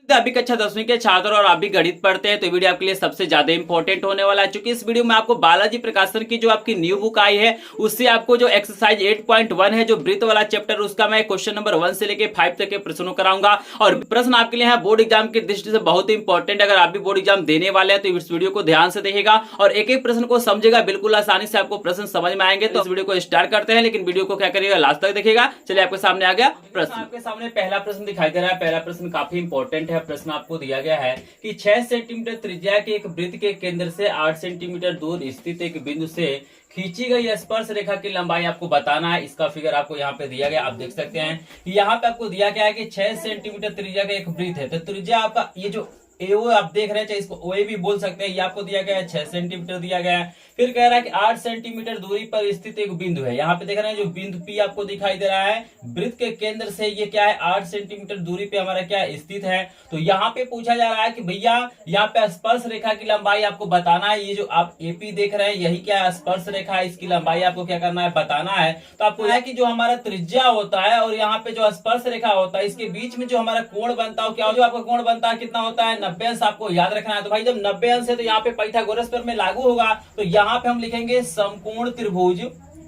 तो अभी कक्षा 10वीं के छात्र और आप भी गणित पढ़ते हैं तो वीडियो आपके लिए सबसे ज्यादा इंपॉर्टेंट होने वाला है। चूंकि इस वीडियो में आपको बालाजी प्रकाशन की जो आपकी न्यू बुक आई है उससे आपको जो एक्सरसाइज 8.1 है जो वृत्त वाला चैप्टर उसका मैं क्वेश्चन नंबर 1 से लेके 5 तक के प्रश्नों कराऊंगा। और प्रश्न आपके लिए है बोर्ड एग्जाम की दृष्टि से बहुत ही इंपॉर्टेंट। अगर आप भी बोर्ड एग्जाम देने वाले हैं तो इस वीडियो को ध्यान से देखेगा और एक एक प्रश्न को समझेगा, बिल्कुल आसानी से आपको प्रश्न समझ में आएंगे। तो इस वीडियो को स्टार्ट करते हैं, लेकिन वीडियो को क्या करिएगा लास्ट तक देखिएगा। चलिए आपके सामने आ गया प्रश्न। आपके सामने पहला प्रश्न दिखाई दे रहा है। पहला प्रश्न काफी इंपॉर्टेंट है। प्रश्न आपको दिया गया है कि 6 सेंटीमीटर त्रिज्या के एक वृत्त के केंद्र से 8 सेंटीमीटर दूर स्थित एक बिंदु से खींची गई स्पर्श रेखा की लंबाई आपको बताना है। इसका फिगर आपको यहाँ पे दिया गया, आप देख सकते हैं। यहाँ पे आपको दिया गया है कि 6 सेंटीमीटर त्रिज्या का एक वृत्त है। तो त्रिज्या आपका ये जो एओ आप देख रहे हैं, चाहे इसको ओए भी बोल सकते हैं, ये आपको दिया गया है 6 सेंटीमीटर दिया गया है। फिर कह रहा है कि 8 सेंटीमीटर दूरी पर स्थित एक बिंदु है। यहाँ पे देख रहे हैं जो बिंदु पी आपको दिखाई दे रहा है, वृत्त के केंद्र से ये क्या है 8 सेंटीमीटर दूरी पे हमारा क्या स्थित है। तो यहाँ पे पूछा जा रहा है कि भैया यहाँ पे स्पर्श रेखा की लंबाई आपको बताना है। ये जो आप एपी देख रहे हैं यही क्या है स्पर्श रेखा है, इसकी लंबाई आपको क्या करना है बताना है। तो आपको है कि जो हमारा त्रिज्या होता है और यहाँ पे जो स्पर्श रेखा होता है इसके बीच में जो हमारा कोण बनता है क्या, जो आपका कोण बनता है कितना होता है 90 अंश आपको याद रखना है। तो भाई जब 90 अंश है तो यहाँ पे पाइथागोरस प्रमेय में लागू होगा। तो यहाँ पे हम लिखेंगे समकोण त्रिभुज,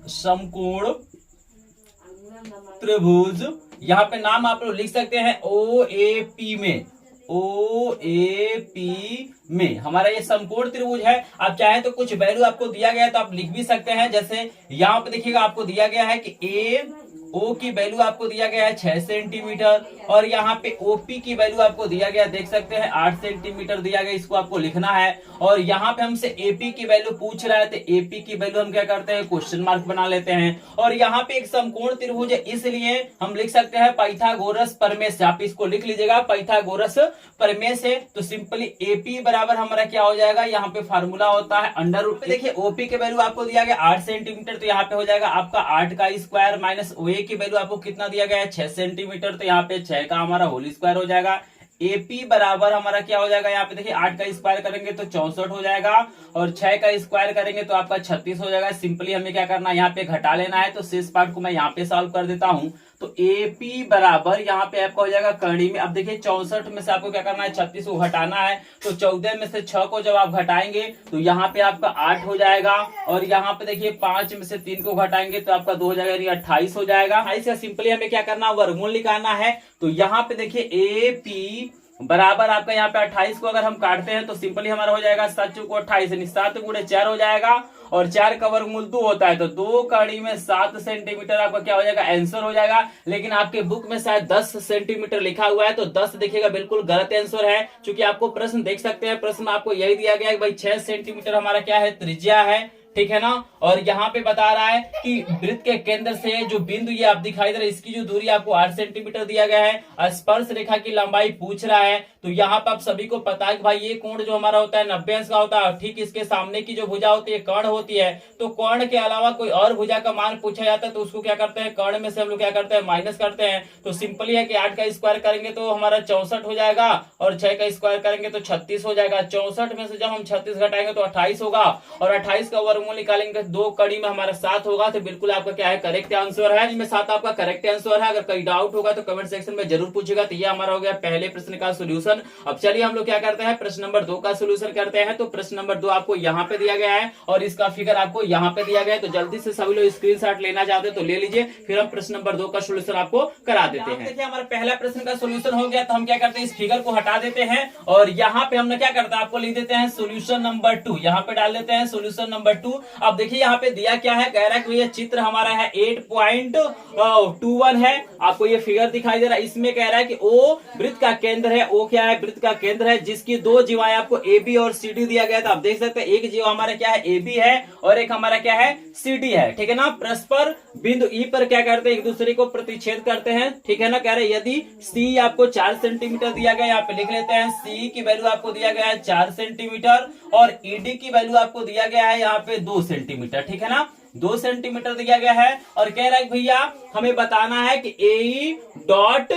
समकोण त्रिभुज। यहाँ पे नाम आप लोग लिख सकते हैं ओ ए पी में, ओ ए पी में हमारा ये समकोण त्रिभुज है। आप चाहें तो कुछ वैल्यू आपको दिया गया है तो आप लिख भी सकते हैं। जैसे यहाँ पे देखिएगा आपको दिया गया है कि ए ओ की वैल्यू आपको दिया गया है 6 सेंटीमीटर और यहाँ पे ओपी की वैल्यू आपको दिया गया देख सकते हैं 8 सेंटीमीटर दिया गया, इसको आपको लिखना है। और यहाँ पे हमसे एपी की वैल्यू पूछ रहा है तो एपी की वैल्यू हम क्या करते हैं क्वेश्चन मार्क बना लेते हैं। और यहाँ पे एक समकोण त्रिभुज है इसलिए हम लिख सकते हैं पाइथागोरस प्रमेय से। आप इसको लिख लीजिएगा पाइथागोरस प्रमेय से। तो सिंपली एपी बराबर हमारा क्या हो जाएगा, यहाँ पे फार्मूला होता है अंडर रूट पे। देखिए ओपी की वैल्यू आपको दिया गया 8 सेंटीमीटर, तो यहाँ पे हो जाएगा आपका 8 का स्क्वायर माइनस ओए की वैल्यू आपको कितना दिया गया है 6 सेंटीमीटर, तो यहाँ पे 6 का हमारा होल स्क्वायर हो जाएगा। एपी बराबर हमारा क्या हो जाएगा, यहाँ पे देखिए 8 का स्क्वायर करेंगे तो 64 हो जाएगा और 6 का स्क्वायर करेंगे तो आपका 36 हो जाएगा। सिंपली हमें क्या करना है यहाँ पे घटा लेना है। तो शेष पार्ट को मैं यहाँ पे सॉल्व कर देता हूँ। तो एपी बराबर यहाँ पे आपका हो जाएगा करणी में, अब देखिए 64 में से आपको क्या करना है 36 को घटाना है। तो 14 में से 6 को जब आप घटाएंगे तो यहाँ पे आपका 8 हो जाएगा और यहाँ पे देखिए 5 में से 3 को घटाएंगे तो आपका 2 हो जाएगा यानी 28 हो जाएगा। ऐसे सिंपली हमें क्या करना है वर्गमूल निकालना है। तो यहाँ पे देखिए एपी बराबर आपका यहाँ पे 28 को अगर हम काटते हैं तो सिंपली हमारा हो जाएगा 7 को 28 यानी 7 गुणे 4 हो जाएगा और 4 का वर्गमूल 2 होता है। तो 2 कड़ी में 7 सेंटीमीटर आपका क्या हो जाएगा आंसर हो जाएगा। लेकिन आपके बुक में शायद 10 सेंटीमीटर लिखा हुआ है तो 10 देखिएगा बिल्कुल गलत आंसर है। क्योंकि आपको प्रश्न देख सकते हैं, प्रश्न में आपको यही दिया गया है भाई 6 सेंटीमीटर हमारा क्या है त्रिज्या है, ठीक है ना। और यहाँ पे बता रहा है कि वृत्त के केंद्र से जो बिंदु ये आप दिखाई दे रहा है इसकी जो दूरी आपको 8 सेंटीमीटर दिया गया है। स्पर्श रेखा की लंबाई पूछ रहा है। तो यहाँ पे आप सभी को पता है कि भाई ये कोण जो हमारा होता है 90 अंश का होता है। ठीक इसके सामने की जो भुजा होती है कर्ण होती है। तो कर्ण के अलावा कोई और भुजा का मान पूछा जाता है तो उसको क्या करते हैं कर्ण में से हम लोग क्या करते हैं माइनस करते हैं। तो सिंपली है कि 8 का स्क्वायर करेंगे तो हमारा 64 हो जाएगा और 6 का स्क्वायर करेंगे तो 36 हो जाएगा। 64 में से जब हम 36 घटाएंगे तो 28 होगा और 28 का वर्गमूल निकालेंगे 2 कड़ी में हमारा 7 होगा। तो बिल्कुल आपका क्या है करेक्ट आंसर है, जिसमें 7 आपका करेक्ट आंसर है। अगर कोई डाउट होगा तो कमेंट सेक्शन में जरूर पूछेगा। तो ये हमारा हो गया पहले प्रश्न का सोल्यूशन। अब चलिए हम लोग क्या करते हैं प्रश्न नंबर 2 का सोल्यूशन करते हैं। तो प्रश्न नंबर 2 आपको यहाँ पे दिया गया है और इसका फिगर आपको यहाँ पे दिया गया है। तो जल्दी से सभी लोग स्क्रीनशॉट लेना चाहते हैं तो ले लीजिए, फिर हम प्रश्न नंबर 2 का सोल्यूशन आपको करा देते हैं। देखिए हमारा पहला प्रश्न का सोल्यूशन हो गया। तो हम क्या करते हैं इस फिगर को हटा देते हैं और यहाँ पे हमने क्या करता है आपको लिख देते हैं सोल्यूशन नंबर 2। यहाँ पे डाल देते हैं सोल्यूशन नंबर 2। अब देखिए यहाँ पे दिया क्या है, कह रहा है कि ये चित्र हमारा है 8.21 है। आपको ये फिगर दिखाई दे रहा है। इसमें कह रहा है कि ओ वृत्त का केंद्र है। ओ क्या है वृत्त का केंद्र है जिसकी 2 जीवाएं आपको ए बी और सी डी दिया गया था। आप देख सकते हैं एक जीवा हमारा क्या है ए बी है और एक हमारा क्या है सी डी है, ठीक है ना। परस्पर बिंदु ई पर क्या करते हैं एक दूसरे को प्रतिच्छेद करते हैं, ठीक है ना। कह रहे यदि सी आपको 4 सेंटीमीटर दिया गया, यहाँ पे लिख लेते हैं सी की वैल्यू आपको दिया गया है 4 सेंटीमीटर और ईडी की वैल्यू आपको दिया गया है यहाँ पे 2 सेंटीमीटर, ठीक है ना। 2 सेंटीमीटर दिया गया है और कह रहा है भैया हमें बताना है कि ए डॉट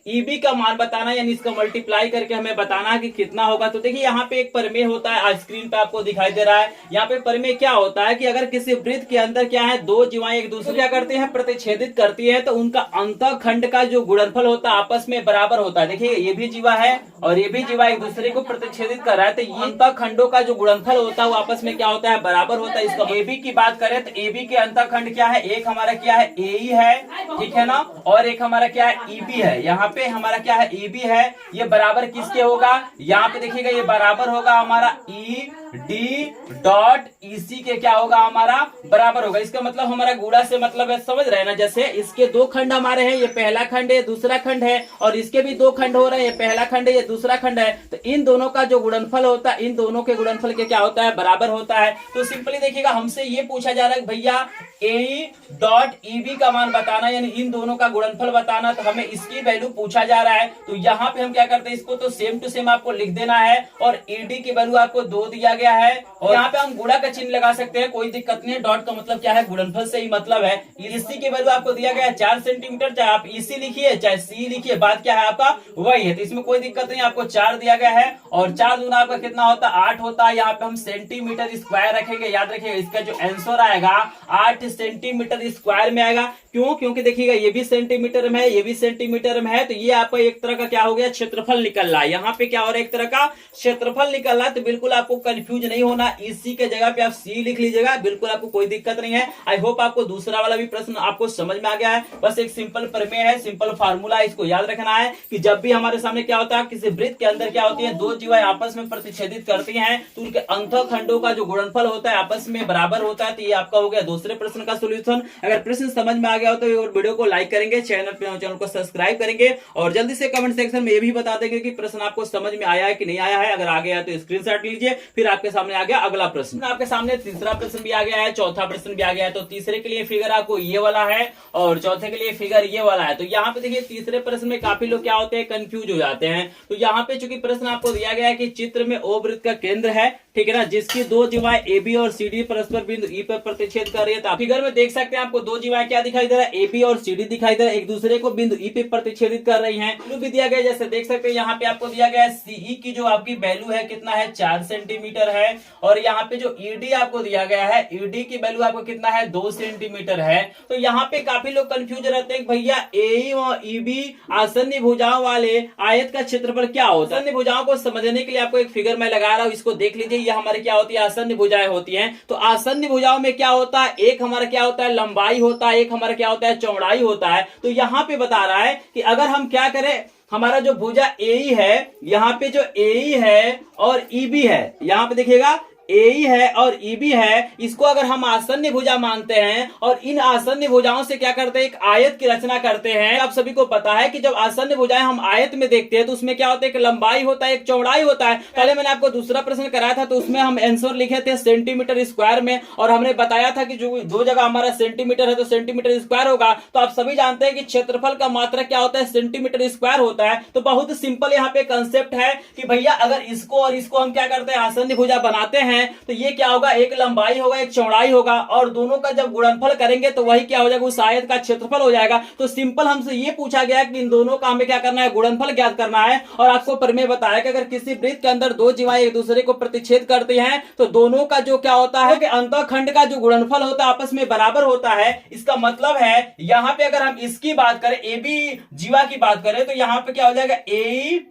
ईबी का मान बताना, यानी इसका मल्टीप्लाई करके हमें बताना कि कितना होगा। तो देखिए यहाँ पे एक प्रमेय होता है, आज स्क्रीन पे आपको दिखाई दे रहा है। यहाँ पे प्रमेय क्या होता है कि अगर किसी वृत्त के अंदर क्या है, दो जीवाएं एक दूसरे क्या करती हैं, प्रतिच्छेदित करती है, तो उनका अंतःखंड का जो गुणनफल होता है आपस में बराबर होता है। देखिए ये भी जीवा है और ये भी जीवा एक दूसरे को प्रतिच्छेदित कर रहा है, तो ये अंतःखंडों का जो गुणनफल होता है वो आपस में क्या होता है, बराबर होता है। इसका एबी की बात करें तो एबी के अंतःखंड क्या है, एक हमारा क्या है, एई है, ठीक है ना, और एक हमारा क्या है, ईबी है। यहाँ पे हमारा क्या है, ईबी है, ये बराबर किसके होगा, यहाँ पे देखिएगा ये बराबर होगा हमारा ई डी डॉट ईसी के क्या होगा, हमारा बराबर होगा। इसका मतलब हमारा गुणा से मतलब है, समझ रहे हैं ना, जैसे इसके दो खंड हमारे हैं, ये पहला खंड है, दूसरा खंड है, और इसके भी दो खंड हो रहे हैं, ये पहला खंड है, ये दूसरा खंड है, तो इन दोनों का जो गुणनफल होता है, इन दोनों के गुणनफल के क्या होता है, बराबर होता है। तो सिंपली देखिएगा हमसे ये पूछा जा रहा है भैया ए डॉट ईबी का मान बताना, यानी इन दोनों का गुणनफल बताना, तो हमें इसकी वैल्यू पूछा जा रहा है। तो यहाँ पे हम क्या करते हैं, इसको तो सेम टू सेम आपको लिख देना है, और ईडी की वैल्यू आपको 2 दिया गया है, और यहाँ पे हम गुणा का चिन्ह लगा सकते हैं, कोई दिक्कत नहीं है। डॉट का मतलब क्या है, गुणनफल से ही मतलब है। ईसी की वैल्यू आपको दिया गया है 4 सेंटीमीटर, चाहे आप ईसी लिखिए चाहे सी लिखिए, बात क्या है आपका वही है, तो इसमें कोई दिक्कत नहीं, आपको 4 दिया गया है, और 4 दूना आपका कितना होता है, 8 होता है। यहाँ पे हम सेंटीमीटर स्क्वायर रखेंगे, याद रखिएगा इसका जो आंसर आएगा 8 सेंटीमीटर स्क्वायर में आएगा। क्यों, क्योंकि देखिएगा ये भी सेंटीमीटर में है, ये भी सेंटीमीटर में है, तो ये आपका एक तरह का क्या हो गया, क्षेत्रफल निकल रहा है। यहाँ पे क्या हो रहा है, एक तरह का क्षेत्रफल निकल रहा है, तो बिल्कुल आपको कंफ्यूज नहीं होना, इसी के जगह पे आप सी लिख लीजिएगा, बिल्कुल आपको कोई दिक्कत नहीं है। आई होप आपको दूसरा वाला भी प्रश्न आपको समझ में आ गया है। बस एक सिंपल प्रमेय है, सिंपल फार्मूला है, इसको याद रखना है कि जब भी हमारे सामने क्या होता है, किसी वृत्त के अंदर क्या होती है, दो जीवाएं आपस में प्रतिच्छेदित करती हैं, तो उनके अंतःखंडों का जो गुणनफल होता है आपस में बराबर होता है। तो ये आपका हो गया दूसरे प्रश्न का सोल्यूशन। अगर प्रश्न समझ में आ गया हो तो वीडियो को लाइक करेंगे, चैनल को सब्सक्राइब करेंगे, और जल्दी से कमेंट सेक्शन में ये भी बता देंगे कि प्रश्न आपको समझ में आया है कि नहीं आया है। अगर आ गया है तो स्क्रीनशॉट लीजिए। फिर आपके सामने आ गया अगला प्रश्न, आपके सामने तीसरा प्रश्न भी आ गया है, चौथा प्रश्न भी आ गया है। तो तीसरे के लिए फिगर आपको ये वाला है, और चौथे के लिए फिगर ये वाला है। तो यहाँ पे देखिए तीसरे प्रश्न में काफी लोग क्या होते हैं, कंफ्यूज हो जाते हैं। तो यहाँ पे चूंकि प्रश्न आपको दिया गया है कि चित्र में ओ वृत्त का केंद्र है, ठीक है ना, जिसकी दो जीवाएं ए बी और सी डी परस्पर बिंदु ई पर प्रतिच्छेद कर रही है। तो फिगर में देख सकते हैं आपको दो जीवाएं क्या दिखाई दे रहा है, ए बी और सी डी दिखाई दे रहा है, एक दूसरे को बिंदु ई पे प्रतिच्छेदित कर रही हैं। वैल्यू भी दिया गया है, जैसे देख सकते हैं यहाँ पे आपको दिया गया है सीई की जो आपकी वैल्यू है कितना है, 4 सेंटीमीटर है, और यहाँ पे जो ईडी आपको दिया गया है, ईडी की वैल्यू आपको कितना है, 2 सेंटीमीटर है। तो यहाँ पे काफी लोग कंफ्यूज रहते हैं भैया ए और ईबी आसन्न भुजाओं वाले आयत का क्षेत्रफल क्या होता है। आसन्न भुजाओं को समझने के लिए आपको एक फिगर मैं लगा रहा हूँ, इसको देख लीजिए। ये हमारे क्या होती है, आसन्न भुजाएं होती हैं। तो आसन्न भुजाओं में क्या होता है, एक हमारा क्या होता है, लंबाई होता है, एक हमारा क्या होता है, चौड़ाई होता है। तो यहाँ पे बता रहा है कि अगर हम क्या करें, हमारा जो भुजा एई है, यहाँ पे जो एई है और ईबी है, यहाँ पे देखिएगा एई है और ईबी है, इसको अगर हम आसन्न भुजा मानते हैं, और इन आसन्न भुजाओं से क्या करते हैं, एक आयत की रचना करते हैं। आप सभी को पता है कि जब आसन्न भुजाएं हम आयत में देखते हैं तो उसमें क्या होता है, एक लंबाई होता है, एक चौड़ाई होता है। पहले मैंने आपको दूसरा प्रश्न कराया था, तो उसमें हम आंसर लिखे थे सेंटीमीटर स्क्वायर में, और हमने बताया था कि जो दो जगह हमारा सेंटीमीटर है तो सेंटीमीटर स्क्वायर होगा। तो आप सभी जानते हैं कि क्षेत्रफल का मात्रक क्या होता है, सेंटीमीटर स्क्वायर होता है। तो बहुत सिंपल यहाँ पे कंसेप्ट है कि भैया अगर इसको और इसको हम क्या करते हैं, आसन्न भुजा बनाते हैं, तो ये क्या होगा, एक लंबाई होगा, एक चौड़ाई होगा, और दोनों का जब गुणनफल करेंगे तो वही क्या हो जाएगा, उस आयत का क्षेत्रफल हो जाएगा। तो सिंपल हमसे ये पूछा गया कि इन दोनों का हमें क्या करना है, गुणनफल ज्ञात करना है। और आपको प्रमेय बताया कि अगर किसी वृत्त के अंदर दो जीवाएं एक दूसरे को प्रतिच्छेद करती हैं, तो दोनों का जो क्या होता है कि अंतःखंड का जो गुणनफल होता है आपस में बराबर होता है। इसका मतलब है यहाँ पे अगर हम इसकी बात करें, ए बी जीवा की बात करें, तो यहाँ पे क्या हो जाएगा, ए,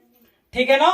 ठीक है ना,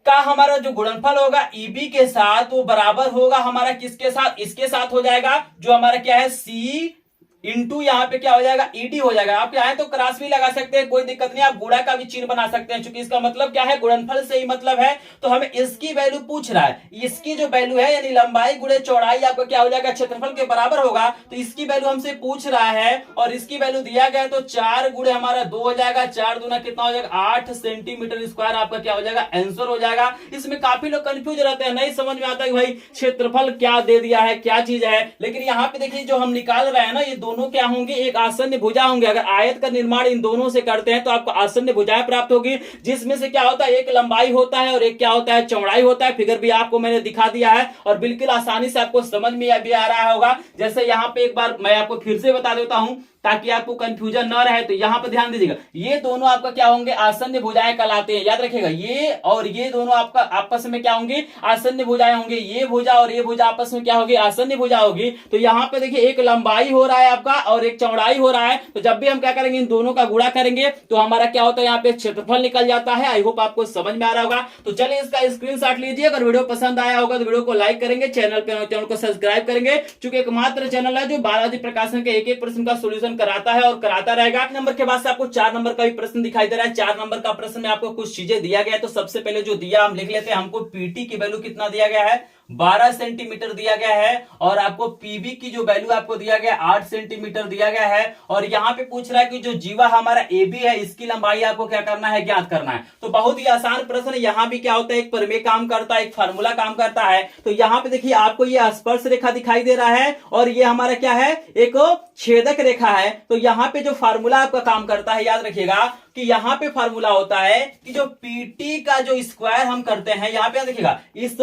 का हमारा जो गुणनफल होगा ईबी के साथ वो बराबर होगा हमारा किसके साथ, इसके साथ हो जाएगा, जो हमारा क्या है सी इंटू यहाँ पे क्या हो जाएगा, ईडी हो जाएगा। आप चाहें तो क्रॉस भी लगा सकते हैं, कोई दिक्कत नहीं, आप गुणा का भी चिन्ह बना सकते हैं, क्योंकि इसका मतलब क्या है, गुणनफल से ही मतलब है। तो हमें इसकी वैल्यू पूछ रहा है, इसकी जो वैल्यू है यानी लंबाई गुणे चौड़ाई आपका क्या हो जाएगा, क्षेत्रफल के बराबर होगा। तो इसकी वैल्यू हमसे पूछ रहा है, और इसकी वैल्यू दिया गया है, तो 4 गुणे हमारा 2 हो जाएगा, 4 दूना कितना हो जाएगा, 8 सेंटीमीटर स्क्वायर आपका क्या हो जाएगा, आंसर हो जाएगा। इसमें काफी लोग कंफ्यूज रहते हैं, नहीं समझ में आता है भाई क्षेत्रफल क्या दे दिया है, क्या चीज है। लेकिन यहाँ पे देखिए जो हम निकाल रहे हैं ना, ये दोनों क्या होंगे, एक आसन्न भुजा होंगे। अगर आयत का निर्माण इन दोनों से करते हैं तो आपको आसन्न भुजाएं प्राप्त होगी, जिसमें से क्या होता है, एक लंबाई होता है और एक क्या होता है, चौड़ाई होता है। फिगर भी आपको मैंने दिखा दिया है, और बिल्कुल आसानी से आपको समझ में भी आ रहा होगा। जैसे यहाँ पे एक बार मैं आपको फिर से बता देता हूं ताकि आपको कंफ्यूजन न रहे। तो यहाँ पे ध्यान दीजिएगा, ये दोनों आपका क्या होंगे, आसन्न भुजाएं कहलाते हैं। याद रखिएगा, ये और ये दोनों आपका आपस में क्या होंगे, आसन्न भुजाएं होंगे। ये भुजा और ये भुजा आपस में क्या होगी, आसन्न भुजा होगी। तो यहाँ पे देखिए एक लंबाई हो रहा है आपका और एक चौड़ाई हो रहा है। तो जब भी हम क्या करेंगे, इन दोनों का गुणा करेंगे तो हमारा क्या होता है, यहाँ पे क्षेत्रफल निकल जाता है। आई होप आपको समझ में आ रहा होगा। तो चलिए इसका स्क्रीनशॉट लीजिए। अगर वीडियो पसंद आया होगा तो वीडियो को लाइक करेंगे, चैनल को सब्सक्राइब करेंगे, क्योंकि एकमात्र चैनल है जो बालाजी प्रकाशन के एक एक प्रश्न का सोल्यूशन कराता है और कराता रहेगा। नंबर के बाद से आपको 4 नंबर का भी प्रश्न दिखाई दे रहा है। 4 नंबर का प्रश्न में आपको कुछ चीजें दिया गया है। तो सबसे पहले जो दिया हम लिख लेते हैं। हमको पीटी की वैल्यू कितना दिया गया है, 12 सेंटीमीटर दिया गया है। और आपको पीबी की जो वैल्यू आपको दिया गया है 8 सेंटीमीटर दिया गया है। और यहाँ पे पूछ रहा है कि जो जीवा हमारा एबी है इसकी लंबाई आपको क्या करना है, ज्ञात करना है। तो बहुत ही आसान प्रश्न। यहाँ भी क्या होता है, एक प्रमेय काम करता है, एक फार्मूला काम करता है। तो यहाँ पे देखिए आपको ये स्पर्श रेखा दिखाई दे रहा है और ये हमारा क्या है, एक छेदक रेखा है। तो यहाँ पे जो फार्मूला आपका काम करता है, याद रखिएगा कि यहाँ पे फार्मूला होता है कि जो पीटी का जो स्क्वायर हम करते हैं, यहाँ पे देखिएगा इस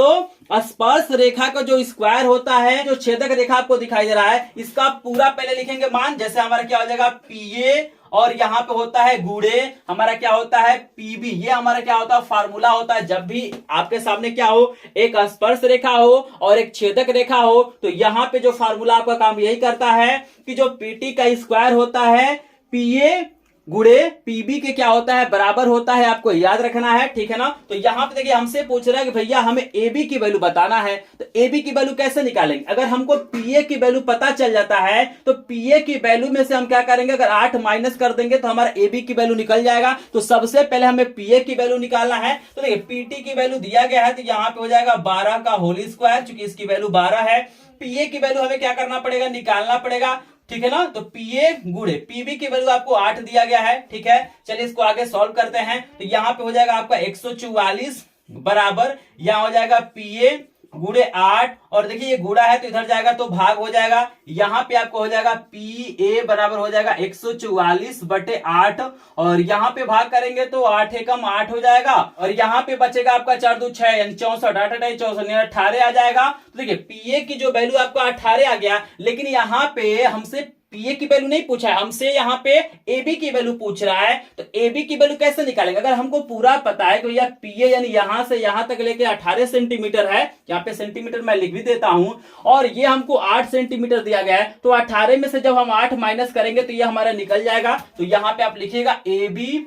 स्पर्श रेखा का जो स्क्वायर होता है, जो छेदक रेखा आपको दिखाई दे रहा है, इसका पूरा पहले लिखेंगे मान। जैसे हमारा क्या हो जाएगा, पीए और यहाँ पे होता है गुणे हमारा क्या होता है, पीबी। ये हमारा क्या होता है, फार्मूला होता है। जब भी आपके सामने क्या हो, एक स्पर्श रेखा हो और एक छेदक रेखा हो, तो यहाँ पे जो फार्मूला आपका काम यही करता है कि जो पीटी का स्क्वायर होता है पीए गुणे पीबी के क्या होता है, बराबर होता है। आपको याद रखना है, ठीक है ना। तो यहाँ पे देखिए हमसे पूछ रहा है कि भैया हमें एबी की वैल्यू बताना है। तो एबी की वैल्यू कैसे निकालेंगे, अगर हमको पीए की वैल्यू पता चल जाता है तो पीए की वैल्यू में से हम क्या करेंगे, अगर 8 माइनस कर देंगे तो हमारा एबी की वैल्यू निकल जाएगा। तो सबसे पहले हमें पीए की वैल्यू निकालना है। तो देखिए पीटी की वैल्यू दिया गया है, तो यहाँ पे हो जाएगा 12 का होल स्क्वायर, चूंकि इसकी वैल्यू 12 है। पीए की वैल्यू हमें क्या करना पड़ेगा, निकालना पड़ेगा, ठीक है ना। तो पीए गुणे पीबी की वैल्यू आपको 8 दिया गया है, ठीक है। चलिए इसको आगे सॉल्व करते हैं। तो यहाँ पे हो जाएगा आपका 144 बराबर, यहाँ हो जाएगा पीए गुणे 8 और देखिए ये गुणा है तो इधर जाएगा तो भाग हो जाएगा। यहाँ पे आपको हो जाएगा पी ए बराबर हो जाएगा 144/8 और यहाँ पे भाग करेंगे तो 8 एकम 8 हो जाएगा। और यहाँ पे बचेगा आपका 4 2 6 यानी 64, 8 8 64 18 आ जाएगा। तो देखिए पीए की जो वैल्यू आपका 18 आ गया, लेकिन यहाँ पे हमसे पीए की वैल्यू नहीं पूछा है, हमसे यहाँ पे एबी की वैल्यू पूछ रहा है। तो एबी की वैल्यू कैसे निकालेंगे, अगर हमको पूरा पता है कि भैया पीए यानी यहां से यहां तक लेके 18 सेंटीमीटर है, यहाँ पे सेंटीमीटर मैं लिख भी देता हूं, और ये हमको 8 सेंटीमीटर दिया गया है, तो 18 में से जब हम 8 माइनस करेंगे तो ये हमारा निकल जाएगा। तो यहाँ पे आप लिखिएगा एबी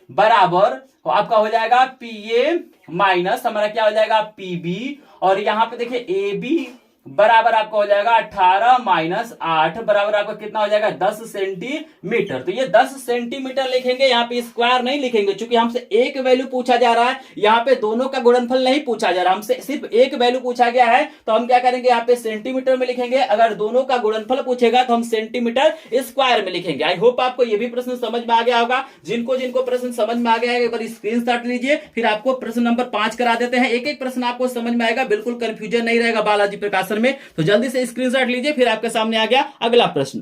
बराबर तो आपका हो जाएगा पीए माइनस हमारा क्या हो जाएगा पीबी, और यहाँ पे देखिए एबी बराबर आपका हो जाएगा 18 माइनस 8 बराबर आपका कितना हो जाएगा 10 सेंटीमीटर। तो ये 10 सेंटीमीटर लिखेंगे, यहाँ पे स्क्वायर नहीं लिखेंगे, क्योंकि हमसे एक वैल्यू पूछा जा रहा है। यहाँ पे दोनों का गुणनफल नहीं पूछा जा रहा, हमसे सिर्फ एक वैल्यू पूछा गया है। तो हम क्या करेंगे, यहाँ पे सेंटीमीटर में लिखेंगे। अगर दोनों का गुणनफल पूछेगा तो हम सेंटीमीटर स्क्वायर में लिखेंगे। आई होप आपको ये भी प्रश्न समझ में आ गया होगा। जिनको जिनको प्रश्न समझ में आ गया है एक बार स्क्रीनशॉट लीजिए, फिर आपको प्रश्न नंबर 5 करा देते हैं। एक एक प्रश्न आपको समझ में आएगा, बिल्कुल कंफ्यूजन नहीं रहेगा बालाजी प्रकाशन में। तो जल्दी से स्क्रीनशॉट लीजिए, फिर आपके सामने आ गया अगला प्रश्न।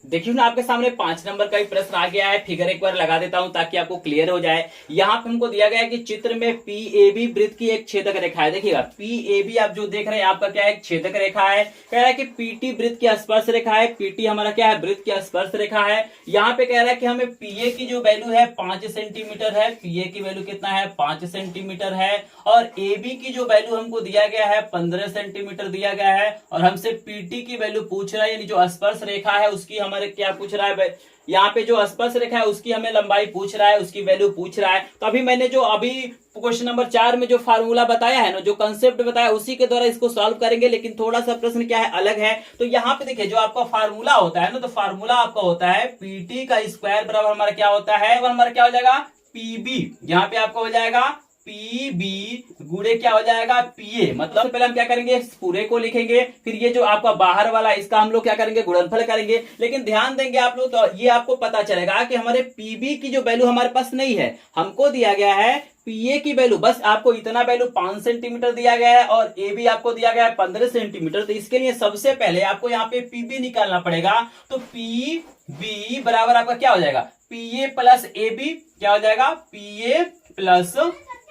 देखिए ना आपके सामने 5 नंबर का एक प्रश्न आ गया है। फिगर एक बार लगा देता हूं ताकि आपको क्लियर हो जाए। यहाँ पे हमको दिया गया है कि चित्र में पीएबी वृत्त की एक छेदक रेखा है। देखिएगा पीएबी आप जो देख रहे हैं आपका क्या है, एक छेदक रेखा है। कह रहा है कि पीटी वृत्त की स्पर्श रेखा है, पीटी हमारा क्या है, वृत्त की स्पर्श रेखा है। यहाँ पे कह रहा है कि हमें पीए की जो वैल्यू है 5 सेंटीमीटर है, पीए की वैल्यू कितना है 5 सेंटीमीटर है, और एबी की जो वैल्यू हमको दिया गया है 15 सेंटीमीटर दिया गया है, और हमसे पीटी की वैल्यू पूछ रहा है, यानी जो स्पर्श रेखा है उसकी हमारे क्या पूछ रहा है, यहाँ पे जो स्पर्श रेखा है उसकी हमें लंबाई पूछ रहा है, उसकी वैल्यू पूछ रहा है। तो अभी मैंने जो अभी क्वेश्चन नंबर 4 में जो फार्मूला बताया है ना, जो कंसेप्ट बताया, उसी के द्वारा इसको सॉल्व करेंगे। लेकिन थोड़ा सा प्रश्न क्या है, अलग है। तो यहाँ पे देखिए जो आपका फार्मूला होता है ना, तो फार्मूला आपका होता है पीटी का स्क्वायर बराबर हमारा क्या होता है, हमारा क्या हो जाएगा पीबी। यहाँ पे आपका हो जाएगा पीबी गुणे क्या हो जाएगा पीए। मतलब पहले हम क्या करेंगे, पूरे को लिखेंगे, फिर ये जो आपका बाहर वाला इसका हम लोग क्या करेंगे, गुणनफल करेंगे। लेकिन ध्यान देंगे आप लोग, तो ये आपको पता चलेगा कि हमारे पीबी की जो वैल्यू हमारे पास नहीं है, हमको दिया गया है पीए की वैल्यू, बस आपको इतना वैल्यू 5 सेंटीमीटर दिया गया है, और ए भी आपको दिया गया है 15 सेंटीमीटर। तो इसके लिए सबसे पहले आपको यहाँ पे पीबी निकालना पड़ेगा। तो पीबी बराबर आपका क्या हो जाएगा, पीए प्लस ए बी, क्या हो जाएगा पीए प्लस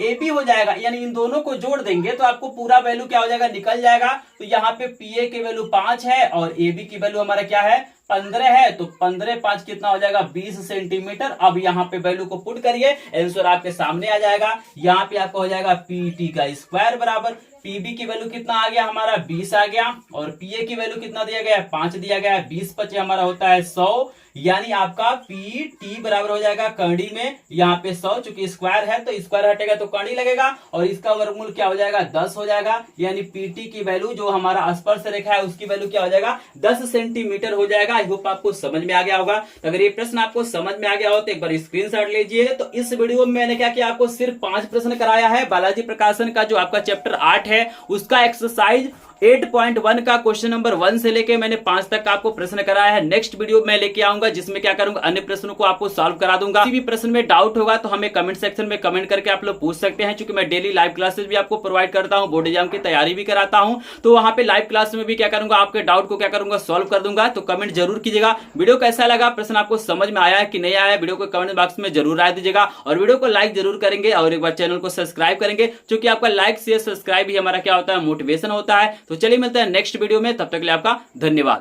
ए बी हो जाएगा, यानी इन दोनों को जोड़ देंगे तो आपको पूरा वैल्यू क्या हो जाएगा, निकल जाएगा। तो यहाँ पे पीए की वैल्यू 5 है और ए बी की वैल्यू हमारा क्या है 15 है तो 15 5 कितना हो जाएगा 20 सेंटीमीटर। अब यहाँ पे वैल्यू को पुट करिए, आंसर आपके सामने आ जाएगा। यहाँ पे आपका हो जाएगा पीटी का स्क्वायर बराबर पीबी की वैल्यू कितना आ गया हमारा 20 आ गया, और पीए की वैल्यू कितना दिया गया है 5 दिया गया है। 20 25 हमारा होता है 100, यानी आपका पीटी बराबर हो जाएगा करड़ी में यहाँ पे 100, चूंकि स्क्वायर है तो स्क्वायर हटेगा तो करड़ी लगेगा, और इसका वर्गमूल क्या हो जाएगा 10 हो जाएगा। यानी पीटी की वैल्यू जो हमारा स्पर्श रेखा है उसकी वैल्यू क्या हो जाएगा 10 सेंटीमीटर हो जाएगा। आई होप आपको समझ में आ गया होगा। तो अगर ये प्रश्न आपको समझ में आ गया हो तो एक बार स्क्रीनशॉट लीजिए। तो इस वीडियो में मैंने क्या किया, आपको सिर्फ 5 प्रश्न कराया है। बालाजी प्रकाशन का जो आपका चैप्टर 8 है उसका एक्सरसाइज 8.1 का क्वेश्चन नंबर 1 से लेके मैंने 5 तक का आपको प्रश्न कराया है। नेक्स्ट वीडियो मैं लेके आऊंगा जिसमें क्या करूंगा अन्य प्रश्नों को आपको सॉल्व करा दूंगा। किसी भी प्रश्न में डाउट होगा तो हमें कमेंट सेक्शन में कमेंट करके आप लोग पूछ सकते हैं, क्योंकि मैं डेली लाइव क्लासेस भी आपको प्रोवाइड करता हूं, बोर्ड एग्जाम की तैयारी भी कराता हूं, तो वहां पे लाइव क्लास में भी क्या करूंगा आपके डाउट को क्या करूंगा सॉल्व कर दूंगा। तो कमेंट जरूर कीजिएगा वीडियो कैसा लगा, प्रश्न आपको समझ में आया है कि नहीं आया, वीडियो को कमेंट बॉक्स में जरूर राय दीजिएगा, और वीडियो को लाइक जरूर करेंगे और एक बार चैनल को सब्सक्राइब करेंगे, क्योंकि आपका लाइक शेयर सब्सक्राइब ही हमारा क्या होता है मोटिवेशन होता है। तो चलिए मिलते हैं नेक्स्ट वीडियो में, तब तक के लिए आपका धन्यवाद।